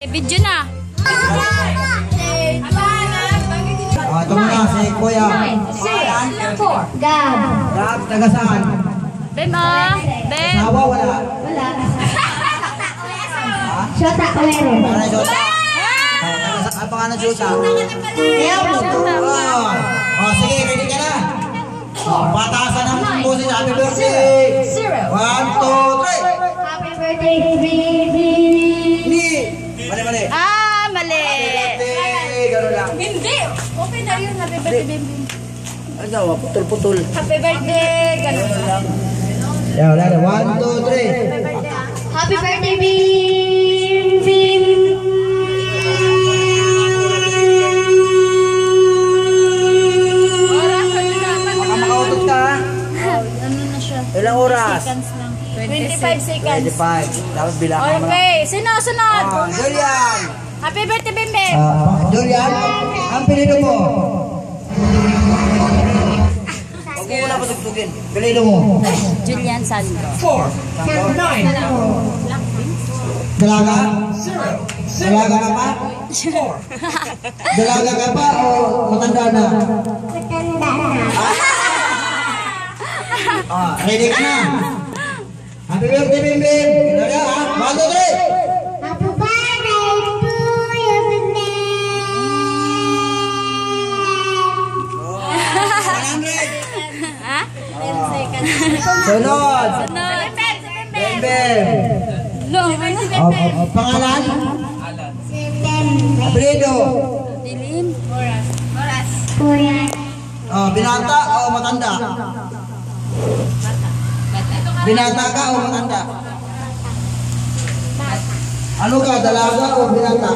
Video na. Ito muna si Kuya. Gab. Gab, taga saan? Bem, Bem. Sawa, wala. Wala. Shota, meron. Ano yung Jota? Ano pangalan ng Jota? Sige, ready ka na. Patasan ang boses. Happy birthday. 1, 2, 3. Happy birthday, baby. Hindi. Mali. Mali. Happy birthday. Gano'n lang. Hindi. Okay na yun. Happy birthday, Bim Bim. Ano, putol-putol. Happy birthday. Ganun lang. Yan, wala na. 1, 2, 3. Happy birthday, Bim Bim. Baka makautot ka, ha? Ano na siya? Ilang oras? Seconds lang. 25 seconds. 25. Dapat bilang ka mo. Okay. Sunod. Julian! Happy birthday, Bim Bim. Julian, ang pilido mo? Huwag mo muna patugtugin. Pilido mo? Julian Sandro. 4, 9. Dalaga? Dalaga ka pa? Dalaga ka pa o matanda na? Matanda na. Ready ka na? Happy birthday, Bim Bim! Dalaga ha? 1, 2, 3! Happy birthday to you, Bim Bim. 100! Ha? 10 seconds. Sunod! Sunod. Bim Bim! Long. Pangalan? Si Bim Bim. Apelido? Dilim. Oras. Kuya. Binata o matanda? Binata ka o matanda? Ano ka? Dalaga o binata?